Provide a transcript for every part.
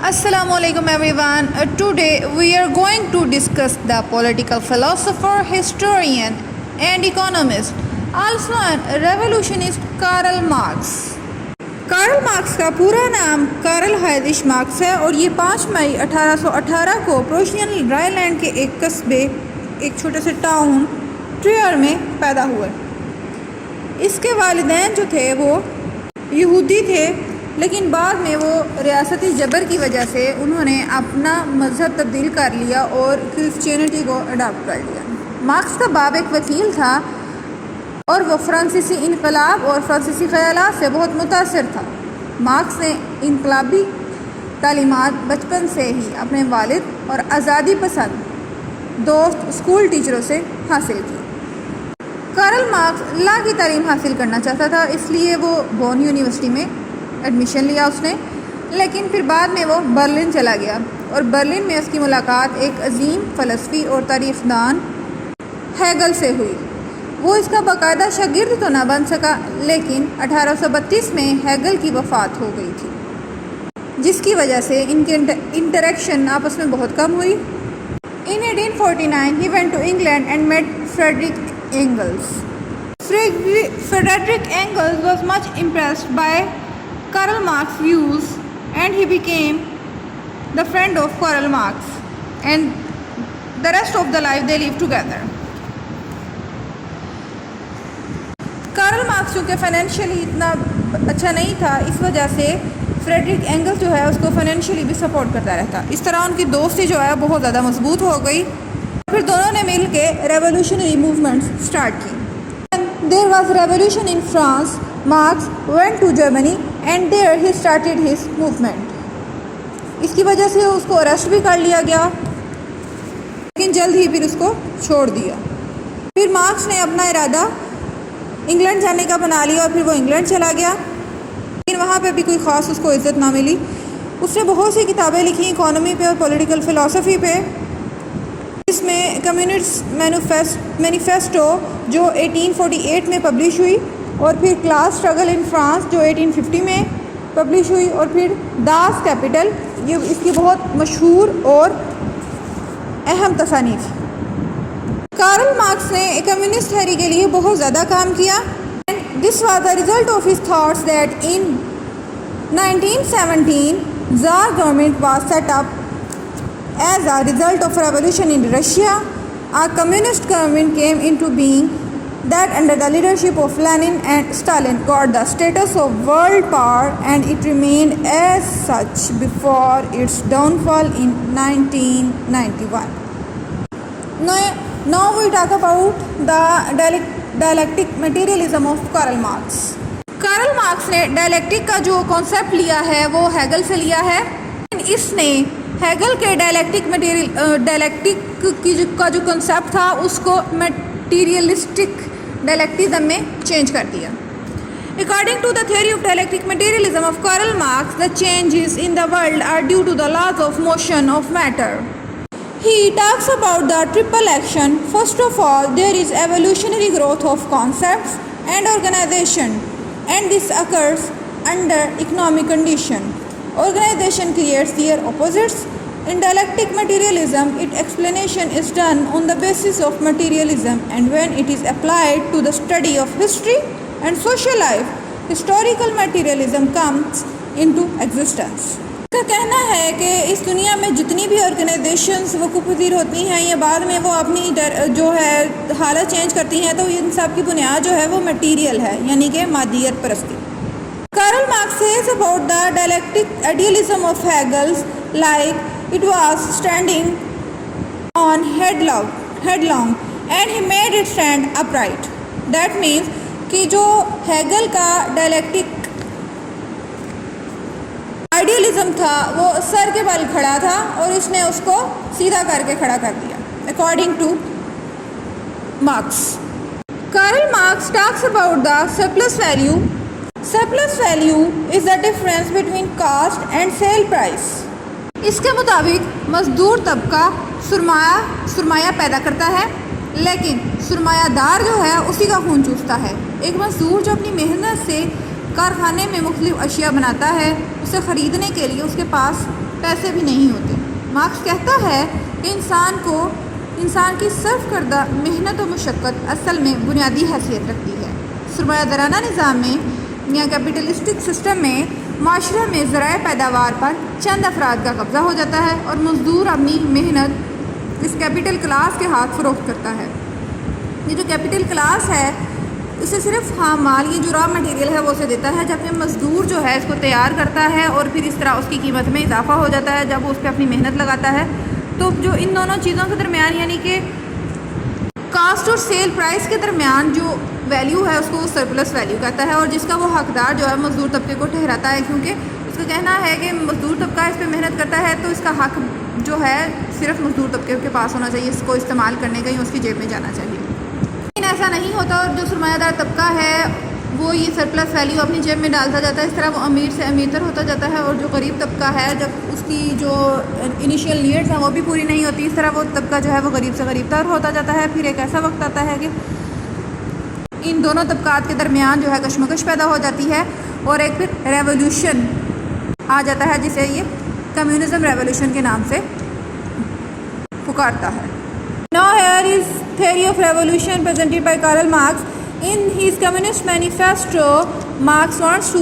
Assalamu alaikum everyone. Today we are going to discuss the political philosopher, historian and economist, also a revolutionist Karl Marx. Karl Marx کا پورا نام Karl ہائنریچ marks ہے اور یہ 5 مئی 1818 کو پروشین Ryan land کے ایک قصبے ایک چھوٹے سے ٹاؤن ٹریئر میں پیدا ہوئے۔ اس کے والدین جو تھے وہ یہودی تھے، لیکن بعد میں وہ ریاستی جبر کی وجہ سے انہوں نے اپنا مذہب تبدیل کر لیا اور کرسچینٹی کو اڈاپٹ کر لیا۔ مارکس کا باپ ایک وکیل تھا اور وہ فرانسیسی انقلاب اور فرانسیسی خیالات سے بہت متاثر تھا۔ مارکس نے انقلابی تعلیمات بچپن سے ہی اپنے والد اور آزادی پسند دوست اسکول ٹیچروں سے حاصل کی۔ کارل مارکس لا کی تعلیم حاصل کرنا چاہتا تھا، اس لیے وہ بون یونیورسٹی میں ایڈمیشن لیا اس نے، لیکن پھر بعد میں وہ برلن چلا گیا اور برلن میں اس کی ملاقات ایک عظیم فلسفی اور تاریخ دان ہیگل سے ہوئی۔ وہ اس کا باقاعدہ شاگرد تو نہ بن سکا، لیکن 1832 میں ہیگل کی وفات ہو گئی تھی، جس کی وجہ سے ان کے انٹریکشن آپس میں بہت کم ہوئی۔ In 1849 he went to England and met Friedrich Engels. Friedrich Engels was much impressed by Karl Marx's views and he became the friend of Karl Marx, and the rest of the life they lived together. Karl Marx چونکہ financially اتنا اچھا نہیں تھا، اس وجہ سے Frederick angles جو ہے اس کو فائنینشلی بھی سپورٹ کرتا رہتا۔ اس طرح ان کی دوستی جو ہے بہت زیادہ مضبوط ہو گئی، پھر دونوں نے مل کے ریولیوشنری موومنٹس اسٹارٹ کی۔ There was revolution in France, Marx went to Germany and there he started his movement. اس کی وجہ سے اس کو اریسٹ بھی کر لیا گیا، لیکن جلد ہی پھر اس کو چھوڑ دیا۔ پھر مارکس نے اپنا ارادہ انگلینڈ جانے کا بنا لیا اور پھر وہ انگلینڈ چلا گیا، لیکن وہاں پہ بھی کوئی خاص اس کو عزت نہ ملی۔ اس نے بہت سی کتابیں لکھی اکانومی پہ اور پولیٹیکل فلسفی پہ، جس میں کمیونسٹ مینیفیسٹو جو 1848 میں پبلش ہوئی، اور پھر کلاس اسٹرگل ان فرانس جو 1850 میں پبلش ہوئی، اور پھر داس کیپٹل، یہ اس کی بہت مشہور اور اہم تصانیف۔ کارل مارکس نے کمیونسٹ تھیوری کے لیے بہت زیادہ کام کیا۔ This was the result of his thoughts that in 1917 Tsar government was set up as a result of revolution in Russia. A communist government came into being that under the leadership of Lenin and Stalin got the status of world power, and it remained as such before its downfall in 1991. Now we talk about the dialectic materialism of Karl Marx. Karl Marx نے dialectic کا جو concept لیا ہے وہ Hegel سے لیا ہے۔ اس نے ہیگل کے ڈائلیکٹک کا جو کانسیپٹ تھا اس کو میٹیریلسٹک ڈائلیکٹزم میں چینج کر دیا۔ According to the theory of dialectic materialism of Karl Marx, the changes in the world are due to the laws of motion of matter. He talks about the triple action. First of all, there is evolutionary growth of concepts and organization, and this occurs under economic condition. Organization creates their opposites. In dialectic materialism, its explanation is done on the basis of materialism, and when it is applied to the study of history and social life, historical materialism comes into existence. کا کہنا ہے کہ اس دنیا میں جتنی بھی organisations وقوع پذیر ہوتی ہیں یا بعد میں وہ اپنی جو ہے حالت چینج کرتی ہیں، تو ان سب کی بنیاد جو ہے وہ مٹیریل ہے، یعنی کہ مادیت پرستی۔ Karl Marx says about the dialectic idealism of Hegel like it was standing on headlong and he made it stand upright. That means کہ جو ہیگل کا ڈائلیکٹک آئیڈیلزم تھا وہ سر کے بل کھڑا تھا اور اس نے اس کو سیدھا کر کے کھڑا کر دیا، according to Marx. Karl Marx talks about the surplus value. Surplus value is the difference between cost and sale price. اس کے مطابق مزدور طبقہ سرمایہ پیدا کرتا ہے، لیکن سرمایہ دار جو ہے اسی کا خون چوستا ہے۔ ایک مزدور جو اپنی محنت سے کارخانے میں مختلف اشیاء بناتا ہے، اسے خریدنے کے لیے اس کے پاس پیسے بھی نہیں ہوتے۔ مارکس کہتا ہے کہ انسان کی صرف کردہ محنت و مشقت اصل میں بنیادی حیثیت رکھتی ہے۔ سرمایہ دارانہ نظام میں یا کیپٹلسٹک سسٹم میں معاشرہ میں ذرائع پیداوار پر چند افراد کا قبضہ ہو جاتا ہے اور مزدور اپنی محنت اس کیپٹل کلاس کے ہاتھ فروخت کرتا ہے۔ یہ جو کیپٹل کلاس ہے اسے صرف خام مال، یہ جو را مٹیریل ہے وہ اسے دیتا ہے، جبکہ مزدور جو ہے اس کو تیار کرتا ہے اور پھر اس طرح اس کی قیمت میں اضافہ ہو جاتا ہے جب وہ اس پہ اپنی محنت لگاتا ہے۔ تو جو ان دونوں چیزوں کے درمیان یعنی کہ کاسٹ اور سیل پرائس کے درمیان جو ویلیو ہے اس کو وہ سرپلس ویلیو کہتا ہے، اور جس کا وہ حقدار جو ہے مزدور طبقے کو ٹھہراتا ہے، کیونکہ اس کا کہنا ہے کہ مزدور طبقہ اس پہ محنت کرتا ہے تو اس کا حق جو ہے صرف مزدور طبقے کے پاس ہونا چاہیے، اس کو استعمال کرنے کا یا اس کی جیب میں جانا چاہیے۔ لیکن ایسا نہیں ہوتا، اور جو سرمایہ دار طبقہ ہے وہ یہ سرپلس ویلیو اپنی جیب میں ڈالتا جاتا ہے، اس طرح وہ امیر سے امیر تر ہوتا جاتا ہے، اور جو غریب طبقہ ہے جب اس کی جو انیشیل نیڈز ہیں وہ بھی پوری نہیں ہوتی، اس طرح وہ طبقہ جو ہے وہ غریب سے غریب تر ہوتا جاتا ہے۔ پھر ایک ایسا وقت آتا ہے کہ ان دونوں طبقات کے درمیان جو ہے کشمکش پیدا ہو جاتی ہے اور ایک پھر ریولوشن آ جاتا ہے جسے یہ کمیونزم ریولوشن کے نام سے پکارتا ہے۔ Now here is theory of revolution presented by Karl Marx. In his Communist Manifesto, Marx wants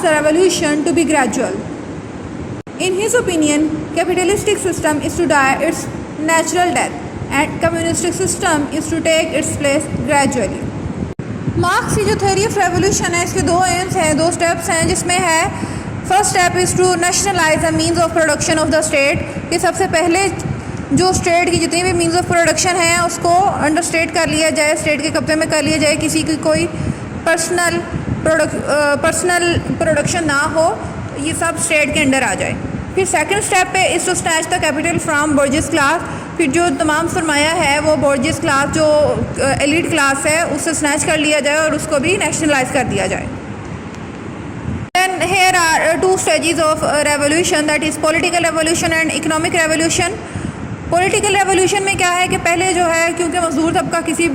the revolution to be gradual. In his opinion, capitalistic system is to die its natural death, and communistic system is to take its place gradually. Marks کی جو theory of revolution ہے اس کے دو AIIMS ہیں، دو steps ہیں، جس میں ہے first step is to nationalise the means of production of the state, کہ سب سے پہلے جو اسٹیٹ کی جتنی بھی مینز آف پروڈکشن ہیں اس کو انڈر اسٹیٹ کر لیا جائے، اسٹیٹ کے قبضے میں کر لیا جائے، کسی کی کوئی پرسنل پروڈکشن نہ ہو، یہ سب اسٹیٹ کے انڈر آ جائے۔ پھر سیکنڈ اسٹیپ پہ is to snatch the capital from bourgeois class, پھر جو تمام سرمایہ ہے وہ بورجس کلاس جو ایلیٹ کلاس ہے اس سے اسنیچ کر لیا جائے اور اس کو بھی نیشنلائز کر دیا جائے۔ Then here are two stages of revolution, that is political revolution and economic revolution. Political revolution میں کیا ہے کہ پہلے جو ہے کیونکہ مزدور طبقہ کسی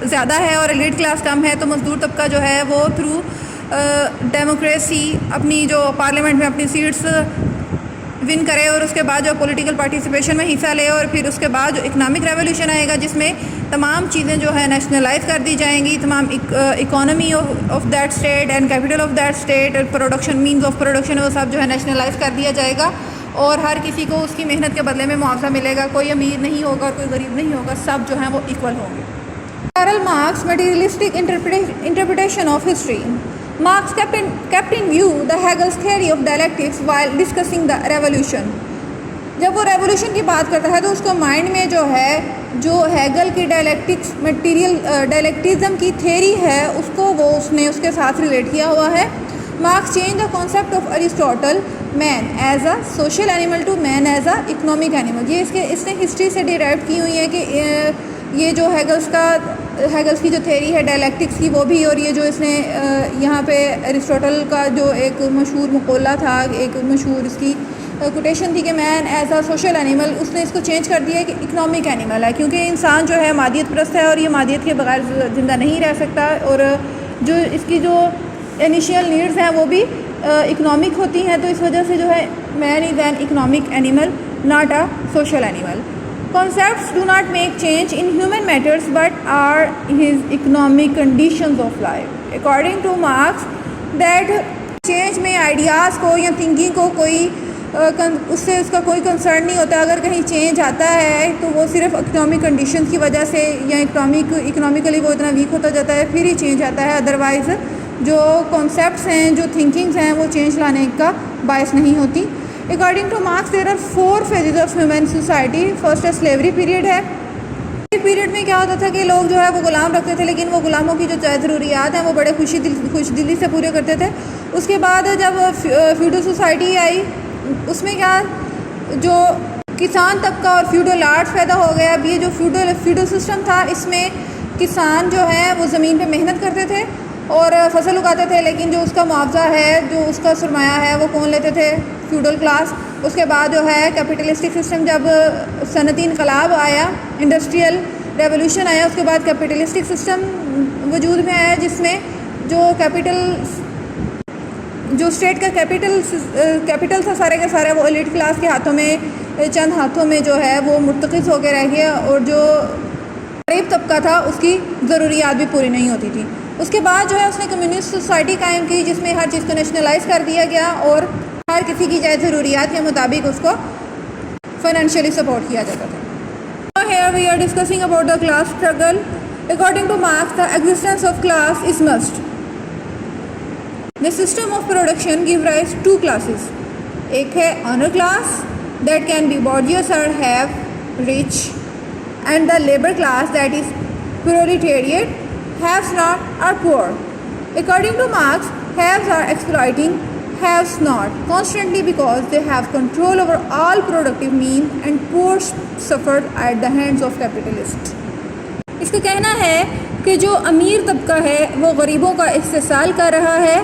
زیادہ ہے اور ایلیٹ کلاس کم ہے، تو مزدور طبقہ جو ہے وہ تھرو ڈیموکریسی اپنی جو پارلیمنٹ میں اپنی سیٹس ون کرے اور اس کے بعد جو پولیٹیکل پارٹیسپیشن میں حصہ لے، اور پھر اس کے بعد جو اکنامک ریولیوشن آئے گا جس میں تمام چیزیں جو ہے نیشنلائز کر دی جائیں گی، تمام economy of that state and capital of that state, production means of production وہ سب جو ہے نیشنلائز کر دیا جائے گا، اور ہر کسی کو اس کی محنت کے بدلے میں معاوضہ ملے گا، کوئی امیر نہیں ہوگا اور کوئی غریب نہیں ہوگا، سب جو ہیں وہ ایکول ہوں گے۔ Karl Marx materialistic interpretation of history. Marx kept in view the Hegel's theory of dialectics while discussing the revolution. جب وہ ریولیوشن کی بات کرتا ہے تو اس کو مائنڈ میں جو ہے جو ہیگل کی ڈائلیکٹکس ڈائلیکٹزم کی تھیوری ہے اس کو وہ اس نے اس کے ساتھ ریلیٹ کیا ہوا ہے۔ Marx change the concept of Aristotle man as a social animal to man as a economic animal. یہ اس نے ہسٹری سے ڈیرائیو کی ہوئی ہے کہ یہ جو ہیگلس کی جو تھیوری ہے ڈائلیکٹکس کی وہ بھی، اور یہ جو اس نے یہاں پہ ایرسٹوٹل کا جو ایک مشہور مقولہ تھا، ایک مشہور اس کی کوٹیشن تھی کہ مین ایز اے سوشل اینیمل، اس نے اس کو چینج کر دیا ہے کہ اکنامک اینیمل ہے، کیونکہ انسان جو ہے مادیت پرست ہے اور یہ مادیت کے بغیر زندہ نہیں رہ سکتا، اور جو اس کی جو انیشیل نیڈز ہیں وہ بھی اکنامک ہوتی ہیں، تو اس وجہ سے جو ہے man is an economic animal not a social animal. Concepts do not make change in human matters but are his economic conditions of life. According to Marx, that change میں آئیڈیاز کو یا تھنکنگ کو کوئی اس سے اس کا کوئی concern نہیں ہوتا. اگر کہیں چینج آتا ہے تو وہ صرف اکنامک کنڈیشنز کی وجہ سے یا اکنامکلی وہ اتنا ویک ہوتا جاتا ہے پھر ہی چینج آتا ہے، ادروائز جو کانسیپٹس ہیں جو تھنکنگز ہیں وہ چینج لانے کا باعث نہیں ہوتی. According to Marx, there are 4 phases of human society. First ہے slavery period ہے. پیریڈ میں کیا ہوتا تھا کہ لوگ جو ہے وہ غلام رکھتے تھے، لیکن وہ غلاموں کی جو ضروریات ہیں وہ بڑے خوش دلی سے پورے کرتے تھے. اس کے بعد جب فیوڈل سوسائٹی آئی اس میں کیا جو کسان طبقہ اور فیوڈل آرٹس پیدا ہو گیا. اب یہ جو فیوڈل سسٹم تھا اس میں کسان جو ہے وہ زمین پہ محنت کرتے تھے اور فصل اگاتے تھے، لیکن جو اس کا معاوضہ ہے جو اس کا سرمایہ ہے وہ کون لیتے تھے؟ Feudal class. اس کے بعد جو ہے کیپٹلسٹک سسٹم، جب صنعتی انقلاب آیا، انڈسٹریل ریولیوشن آیا، اس کے بعد کیپٹلسٹک سسٹم وجود میں آیا جس میں جو کیپٹل جو اسٹیٹ کا کیپٹل تھا سارے کا سارا وہ ایلیٹ کلاس کے ہاتھوں میں چند ہاتھوں میں جو ہے وہ مرتکز ہو کے رہ گیا اور جو غریب طبقہ تھا اس کی ضروریات بھی پوری نہیں ہوتی تھی. اس کے بعد جو ہے اس نے کمیونسٹ سوسائٹی قائم کی جس میں ہر چیز کو نیشنلائز کر دیا گیا اور ہر کسی کی جائز ضروریات کے مطابق اس کو فائنینشیلی سپورٹ کیا جاتا تھا. Here we are discussing about the class struggle. According to Marx, the existence of class is must. The system of production gives rise to two classes. ایک ہے honor class that can be bourgeois or have rich, and the labor class that is proletariat, haves not or poor. According to Marx, haves are exploiting haves not constantly because they have control over all productive means and poor suffered at the hands of capitalists. اس کا کہنا ہے کہ جو امیر طبقہ ہے وہ غریبوں کا استحصال کر رہا ہے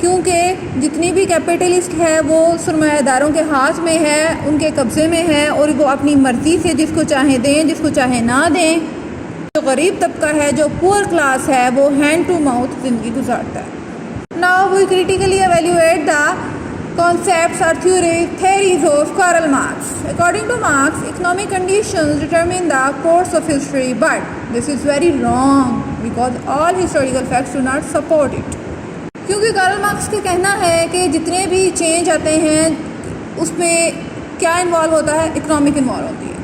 کیونکہ جتنی بھی کیپٹلسٹ ہے وہ سرمایہ داروں کے ہاتھ میں ہے، ان کے قبضے میں ہے اور وہ اپنی مرضی سے جس کو چاہے دیں جس کو چاہے نہ دیں. جو غریب طبقہ ہے جو پور کلاس ہے وہ ہینڈ ٹو ماؤتھ زندگی گزارتا ہے. Now we critically evaluate the concepts or theories of Karl Marx. According to Marx, economic conditions determine the course of history, but this is very wrong because all historical facts do not support it. کیونکہ Karl Marx کا کہنا ہے کہ جتنے بھی change آتے ہیں اس میں کیا انوالو ہوتا ہے، اکنامک انوالو ہوتی ہے.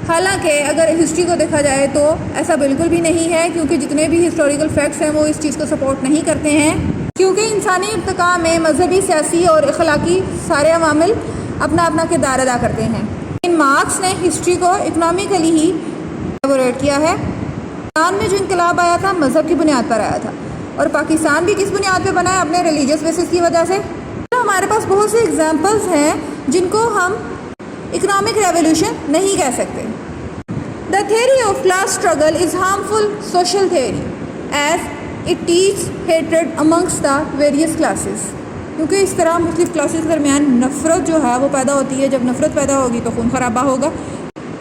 حالانکہ اگر ہسٹری کو دیکھا جائے تو ایسا بالکل بھی نہیں ہے کیونکہ جتنے بھی ہسٹوریکل فیکٹس ہیں وہ اس چیز کو سپورٹ نہیں کرتے ہیں کیونکہ انسانی ارتقاء میں مذہبی، سیاسی اور اخلاقی سارے عوامل اپنا اپنا کردار ادا کرتے ہیں. لیکن مارکس نے ہسٹری کو اکنامیکلی ہی ایلیبوریٹ کیا ہے. پاکستان میں جو انقلاب آیا تھا مذہب کی بنیاد پر آیا تھا اور پاکستان بھی کس بنیاد پہ بنا ہے؟ اپنے ریلیجیس بیسس کی وجہ سے. ہمارے پاس بہت سے ایگزامپلز ہیں جن کو ہم اکنامک ریولیوشن نہیں کہہ سکتے. The theory of class struggle is harmful social theory as it teaches hatred amongst the various classes. کیونکہ اس طرح مختلف کلاسز کے درمیان نفرت جو ہے وہ پیدا ہوتی ہے. جب نفرت پیدا ہوگی تو خون خرابہ ہوگا.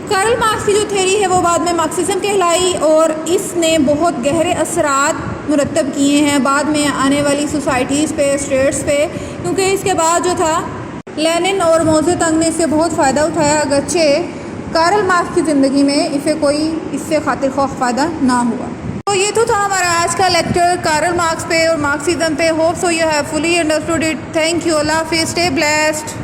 کارل مارکس کی جو تھیوری ہے وہ بعد میں مارکسزم کہلائی اور اس نے بہت گہرے اثرات مرتب کیے ہیں بعد میں آنے والی سوسائٹیز پہ، اسٹیٹس پہ. کیونکہ اس کے بعد جو تھا لینن اور ماؤ زے تنگ نے اس سے بہت فائدہ اٹھایا اگرچہ کارل مارکس کی زندگی میں اسے کوئی اس سے خاطر خواہ فائدہ نہ ہوا. تو یہ تو تھا ہمارا آج کا لیکچر کارل مارکس پہ اور مارکسزم پہ. Hope so you have fully understood it. Thank you. اللہ حافظ. Stay blessed.